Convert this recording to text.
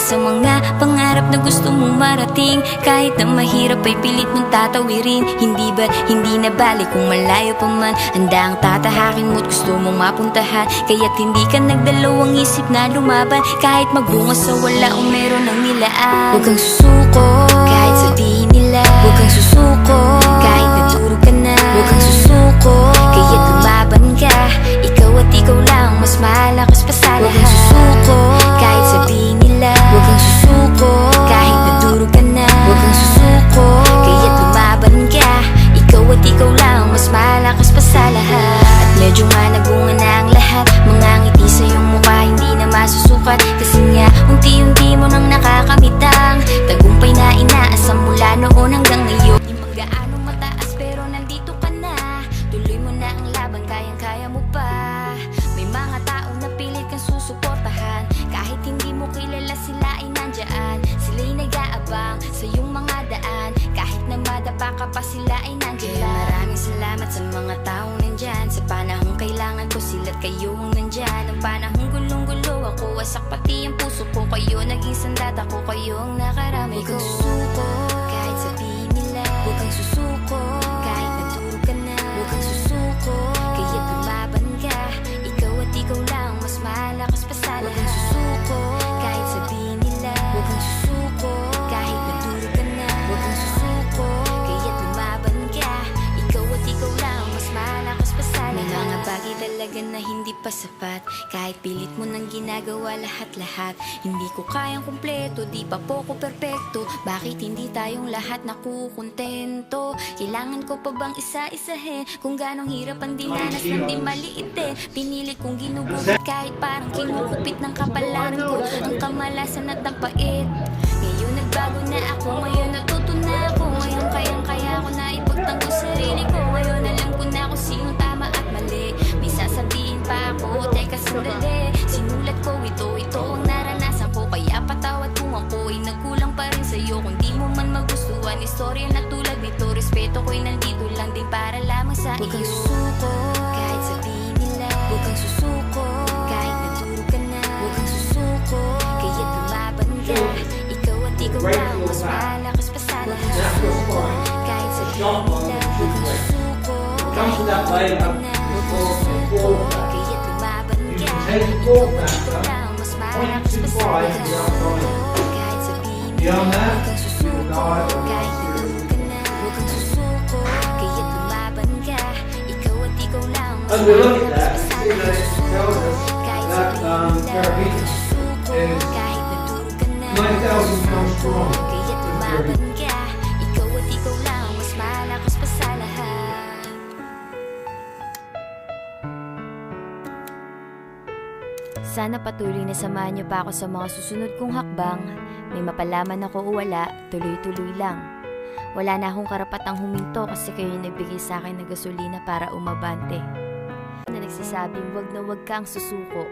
sa mga pangarap na gusto mong marating. Kahit na mahirap ay pilit mong tatawirin. Hindi na balik kung malayo pa man. Handa ang tatahakin mo't gusto mong mapuntahan. Kaya't hindi ka nagdalawang isip na lumaban. Kahit magbunga sa wala o meron ng nilaan. Huwag kang susuko, kahit sabihin nila. Huwag kang susuko, kahit nadurog ka na. Huwag kang susuko, kaya't lumaban ka. Ikaw at ikaw lang, mas malakas pa sa lahat. Huwag kang susuko, kahit sabihin nila. Huwag kang susuko, kahit nadurog ka na. Huwag kang susuko, kaya't lumaban ka. Ikaw at ikaw lang, mas malakas pa sa lahat. At medyo nga nagbunga na ang lahat. Mga ngiti sa iyong mukha hindi na masusukat. Kasi nga unti-unti mo nang nakakamitang tagumpay na inaasam mula noon hanggang ngayon. Di man gaano mataas pero nandito ka na. Tuloy mo na ang laban, kayang-kaya mo pa. May mga tao na pilit kang susuportahan. Kahit hindi mo kilala sila ay nandyan. Sila'y nag-aabang sa iyong mga daan. Kahit na madapa ka pa sila ay nandyan. Kaya maraming salamat sa mga taong nandyan. Sa panahong kailangan ko sila't kayo ang nandyan. Ang panahong gulong-gulo ako wasak pati ang puso ko. Kayo naging sandat, ako kayong nakarami ko. Huwag kang susuko, kahit sabihin nila. Huwag kang susuko, kahit nadurog ka na. Huwag kang susuko, kaya't lumaban ka. Ikaw at ikaw lang, mas malakas pa sa lahat. Huwag kang susuko, kahit sabihin nila. Huwag kang susuko, kahit nadurog ka na. Huwag kang susuko, kaya't lumaban ka. Ikaw at ikaw lang, mas malakas pa sa lahat. May mga bagay talaga na hindi pa sapat. Kahit pilit mo nang ginagawa lahat-lahat. Hindi ko kayang kumpleto, di pa po ko perpekto. Bakit hindi tayong lahat nakukontento? Kailangan ko pa bang isa-isahin kung ganong hirap ang dinanas ng di maliitin? Pinili kong ginuguhit kahit parang kinukupit ng kapalaran ko. Ang kamalasan at ang pait. Ngayon nagbago na ako, ngayon natuto na ako. Ngayon kayang-kaya ko na ipagtanggol sarili ko. Ngayon alam ko na kung sino tama at mali. May sasabihin pa ako, teka sandali. Sinulat ko ito ang naranasan ko. Kaya patawad kung ako ay nagkulang pa rin sa'yo. Kung di mo man magustuhan istorya na tulad nito, respeto ko'y nandito lang din para lamang sa iyo. Huwag kang susuko, kahit sabihin nila. Huwag kang susuko, kahit nadurog ka na. Huwag kang susuko, kaya't lumaban ka. Ikaw at ikaw lang, mas malakas pa sa lahat. Huwag kang susuko, kahit sabihin nila. Huwag kang susuko, kahit nadurog ka na. Huwag kang susuko, kaya't lumaban ka. Ikaw at ikaw lang, mas malakas pa sa lahat. Kahit sabihin nila. Huwag kang susuko, kahit nadurog ka na. Huwag kang susuko, kaya't lumaban ka. Ikaw at ikaw lang, mas malakas pa sa lahat. Kahit sabihin nila. Huwag kang susuko, kahit nadurog ka na. 9,000 pounds strong. Kaya't lumaban ka. Ikaw at ikaw lang, mas malakas pa sa lahat. Sana patuloy na samahan niyo pa ako sa mga susunod kong hakbang. May mapalaman ako o wala, tuloy-tuloy lang. Wala na akong karapatang huminto kasi kayo yung nagbigay sa akin ng gasolina para umabante. Na nagsasabing wag na wag kang susuko.